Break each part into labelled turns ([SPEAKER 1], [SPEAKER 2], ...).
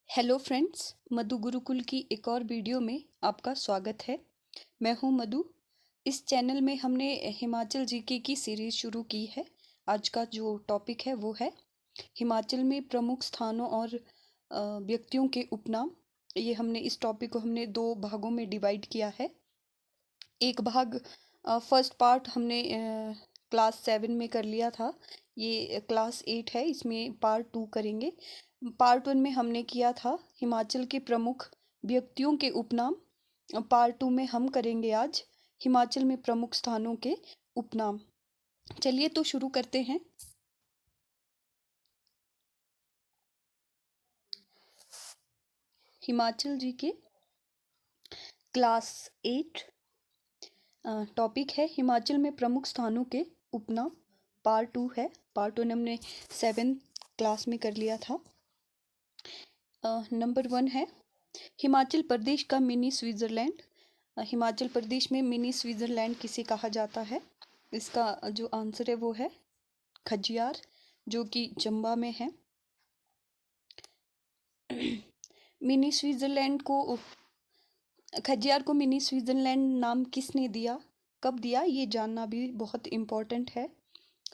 [SPEAKER 1] Hello friends, मधु गुरुकुल की एक और वीडियो में आपका स्वागत है। मैं हूं मधु। इस चैनल में हमने हिमाचल जीके की सीरीज शुरू की है। आज का जो टॉपिक है वो है हिमाचल में प्रमुख स्थानों और व्यक्तियों के उपनाम। ये हमने इस टॉपिक को हमने दो भागों में डिवाइड किया है। एक भाग फर्स्ट पार्ट हमने क्लास 7 में कर लिया था। ये क्लास 8 है, इसमें पार्ट 2 करेंगे। पार्ट 1 में हमने किया था हिमाचल के प्रमुख व्यक्तियों के उपनाम। पार्ट 2 में हम करेंगे आज हिमाचल में प्रमुख स्थानों के उपनाम। चलिए तो शुरू करते हैं। हिमाचल जी के क्लास 8 टॉपिक है हिमाचल में प्रमुख स्थानों के उपनाम। पार्ट 2 है। पार्ट 1 हमने 7th क्लास में कर लिया था। नंबर 1 है हिमाचल प्रदेश का मिनी स्विट्जरलैंड। हिमाचल प्रदेश में मिनी स्विट्जरलैंड किसे कहा जाता है? इसका जो आंसर है वो है खजियार, जो कि चंबा में है। मिनी स्विट्जरलैंड को खजियार को मिनी स्विट्जरलैंड नाम किसने दिया, कब दिया, ये जानना भी बहुत इम्पोर्टेंट है।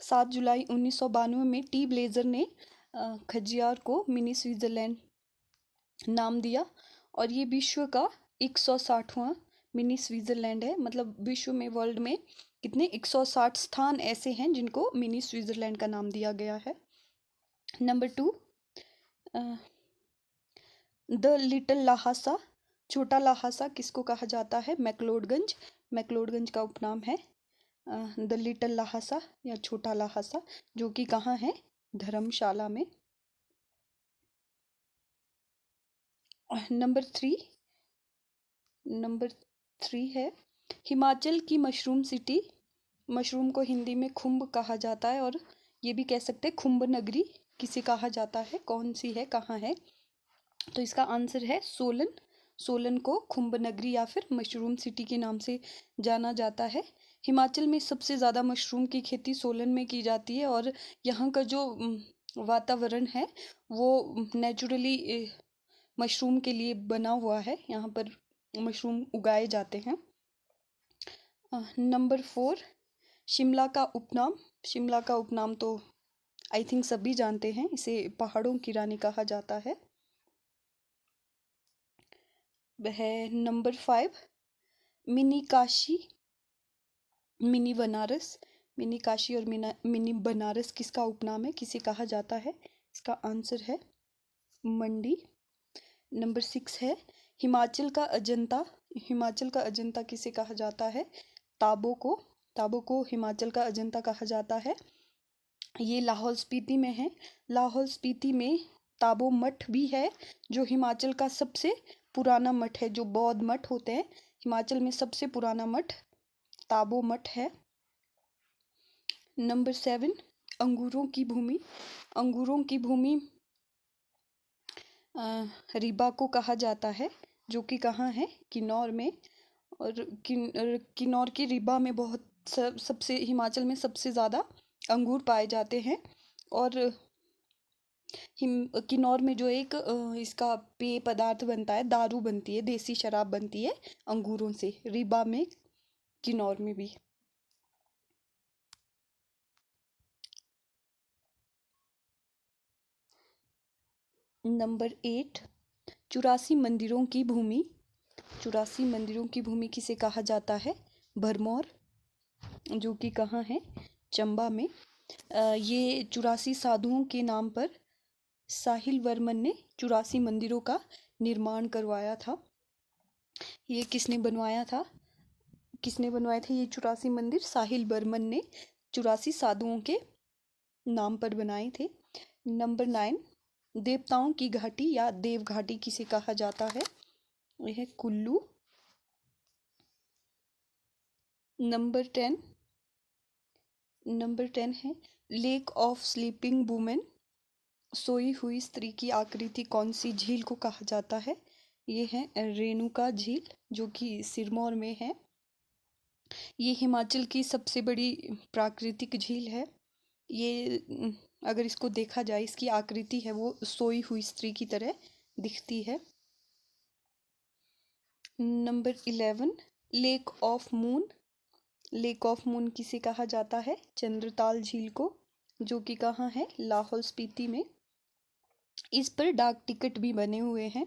[SPEAKER 1] 7 जुलाई 1992 में टी ब्लेजर ने खजियार को मिनी स्विट्जरलैंड नाम दिया और ये विश्व का 160वां मिनी स्विट्जरलैंड है। मतलब विश्व में, वर्ल्ड में कितने 160 स्थान ऐसे हैं जिनको मिनी स्विट्जरलैंड का नाम दिया गया है। नंबर 2, द लिटिल लहासा, छोटा लहासा किसको कहा जाता है? मैक्लोडगंज। मैक्लोडगंज का उपनाम है द लिटिल लहासा या छोटा लहासा, जो कि कहाँ है? धर्मशाला में। नंबर 3 है हिमाचल की मशरूम सिटी। मशरूम को हिंदी में खुम्ब कहा जाता है और ये भी कह सकते हैं खुम्ब नगरी किसे कहा जाता है, कौन सी है, कहाँ है? तो इसका आंसर है सोलन। सोलन को खुम्ब नगरी या फिर मशरूम सिटी के नाम से जाना जाता है। हिमाचल में सबसे ज़्यादा मशरूम की खेती सोलन में की जाती है और यहाँ का जो वातावरण है वो नेचुरली मशरूम के लिए बना हुआ है। यहाँ पर मशरूम उगाए जाते हैं। नंबर 4, शिमला का उपनाम। शिमला का उपनाम तो आई थिंक सभी जानते हैं, इसे पहाड़ों की रानी कहा जाता है। वह number 5, mini Kashi, mini Banaras. Mini Kashi और मिनी बनारस किसका उपनाम है, किसे कहा जाता है? इसका आंसर है मंडी। नंबर 6 है हिमाचल का अजंता। हिमाचल का अजंता किसे कहा जाता है? ताबो को। ताबो को हिमाचल का अजंता कहा जाता है। ये लाहौल स्पीति में है। लाहौल स्पीति में ताबो मठ भी है, जो हिमाचल का सबसे पुराना मठ है। जो बौद्ध मठ होते हैं, हिमाचल में सबसे पुराना मठ ताबो मठ है। नंबर 7, अंगूरों की भूमि। अंगूरों की भूमि रीबा को कहा जाता है, जो कि कहाँ है? किन्नौर में। और किन्नौर की रीबा में बहुत सबसे हिमाचल में सबसे ज़्यादा अंगूर पाए जाते हैं। और किन्नौर में जो एक इसका पेय पदार्थ बनता है, दारू बनती है, देसी शराब बनती है अंगूरों से, रीबा में, किन्नौर में भी। नंबर 8, 84 मंदिरों की भूमि। 84 मंदिरों की भूमि किसे कहा जाता है? भरमौर, जो कि कहाँ है? चंबा में। ये 84 साधुओं के नाम पर साहिल वर्मन ने 84 मंदिरों का निर्माण करवाया था। ये किसने बनवाया था? किसने बनवाए थे ये 84 मंदिर? साहिल वर्मन ने 84 साधुओं के नाम पर बनाए थे। नंबर 9, देवताओं की घाटी या देव घाटी किसे कहा जाता है? यह है कुल्लू। नंबर 10 है लेक ऑफ स्लीपिंग वुमेन। सोई हुई स्त्री की आकृति कौन सी झील को कहा जाता है? ये है रेणुका झील, जो कि सिरमौर में है। ये हिमाचल की सबसे बड़ी प्राकृतिक झील है। ये अगर इसको देखा जाए, इसकी आकृति है वो सोई हुई स्त्री की तरह दिखती है। Number 11 lake of moon. Lake of moon किसे कहा जाता है? चंद्रताल झील को, जो कि कहाँ है? लाहौल स्पीति में। इस पर डाक टिकट भी बने हुए हैं।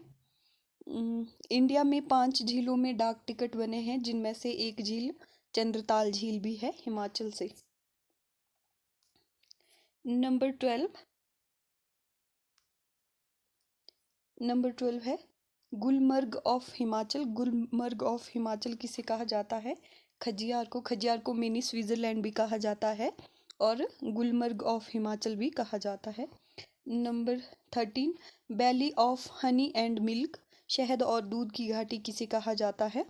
[SPEAKER 1] इंडिया में 5 झीलों में डाक टिकट बने हैं, जिनमें से एक झील चंद्रताल झील भी है, हिमाचल से। नंबर 12 है गुलमर्ग ऑफ हिमाचल। गुलमर्ग ऑफ हिमाचल किसे कहा जाता है? खजियार को मिनी स्विट्जरलैंड भी कहा जाता है और गुलमर्ग ऑफ हिमाचल भी कहा जाता है। Number 13 valley of honey and milk. शहद और दूध की घाटी किसे कहा जाता है?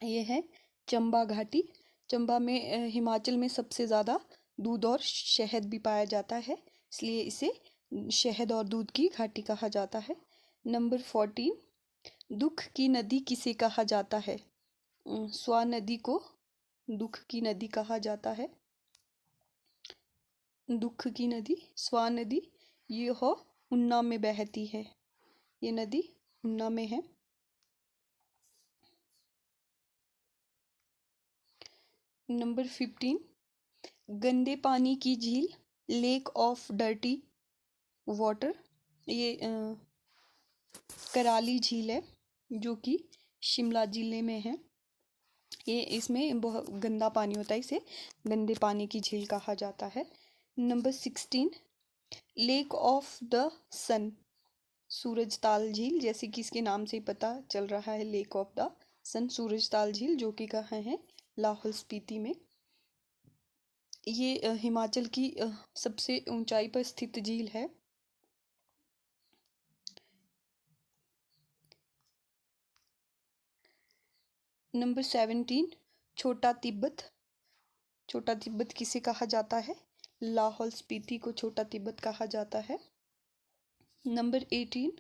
[SPEAKER 1] ये है चंबा घाटी। चंबा में हिमाचल में सबसे ज़्यादा दूध और शहद भी पाया जाता है, इसलिए इसे शहद और दूध की घाटी कहा जाता है। नंबर 14 दुख की नदी किसे कहा जाता है? स्वा नदी को दुख की नदी कहा जाता है। दुख की नदी स्वा नदी ये उन्ना में बहती है। ये नदी उन्ना में है। नंबर 15 गंदे पानी की झील लेक ऑफ डर्टी वाटर। ये कराली झील है, जो कि शिमला जिले में है। ये इसमें बहुत गंदा पानी होता है, इसे गंदे पानी की झील कहा जाता है। नंबर 16 लेक ऑफ द सन सूरजताल झील। जैसे कि इसके नाम से ही पता चल रहा है, लेक ऑफ द सन सूरजताल झील, जो कि कहाँ है? लाहौल स्पीति में। ये हिमाचल की सबसे ऊंचाई पर स्थित झील है। नंबर 17 छोटा तिब्बत। छोटा तिब्बत किसे कहा जाता है? लाहौल स्पीति को छोटा तिब्बत कहा जाता है। नंबर 18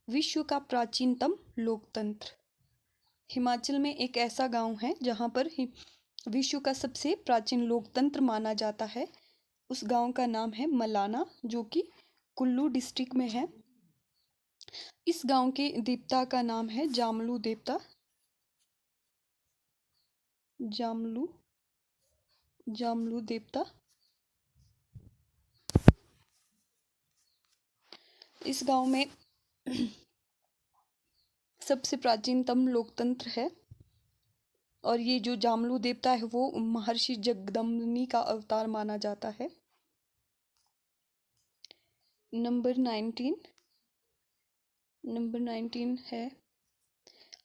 [SPEAKER 1] विश्व का प्राचीनतम लोकतंत्र। हिमाचल में एक ऐसा गांव है जहां पर विश्व का सबसे प्राचीन लोकतंत्र माना जाता है। उस गांव का नाम है मलाना, जो कि कुल्लू डिस्ट्रिक्ट में है। इस गांव के देवता का नाम है जामलू देवता। जामलू देवता। इस गांव में सबसे प्राचीनतम लोकतंत्र है, और ये जो जामलू देवता है वो महर्षि जगदम्बिनी का अवतार माना जाता है। नंबर 19 है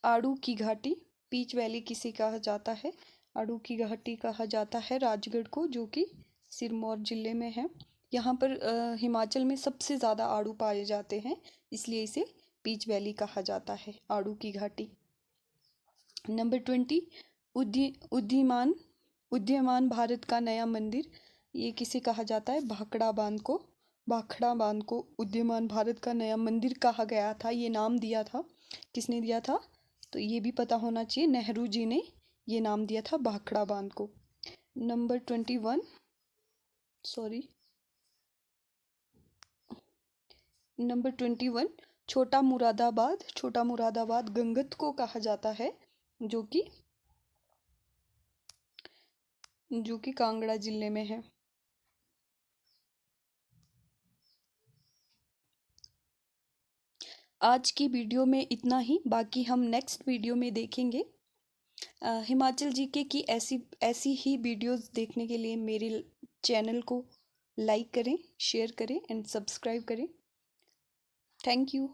[SPEAKER 1] आड़ू की घाटी। पीच वैली किसे कहा जाता है? आड़ू की घाटी कहा जाता है राजगढ़ को, जो कि सिरमौर जिले में है। यहाँ पर हिमाचल में सबसे ज़्यादा आड़ू पाए जाते हैं, इसलिए इसे पीच वैली कहा जाता है, आड़ू की घाटी। नंबर 20 उदीयमान भारत का नया मंदिर। ये किसे कहा जाता है? भाखड़ा बांध को। भाखड़ा बांध को उदीयमान भारत का नया मंदिर कहा गया था। ये नाम दिया था, किसने दिया था? तो ये भी पता होना चाहिए, नेहरू जी ने ये नाम दिया था भाखड़ा बांध को। नंबर 21 छोटा मुरादाबाद गंगत को कहा जाता है, जो कि कांगड़ा जिले में है। आज की वीडियो में इतना ही, बाकी हम नेक्स्ट वीडियो में देखेंगे। हिमाचल जीके की ऐसी ही वीडियोस देखने के लिए मेरे चैनल को लाइक करें, शेयर करें एंड सब्सक्राइब करें। Thank you.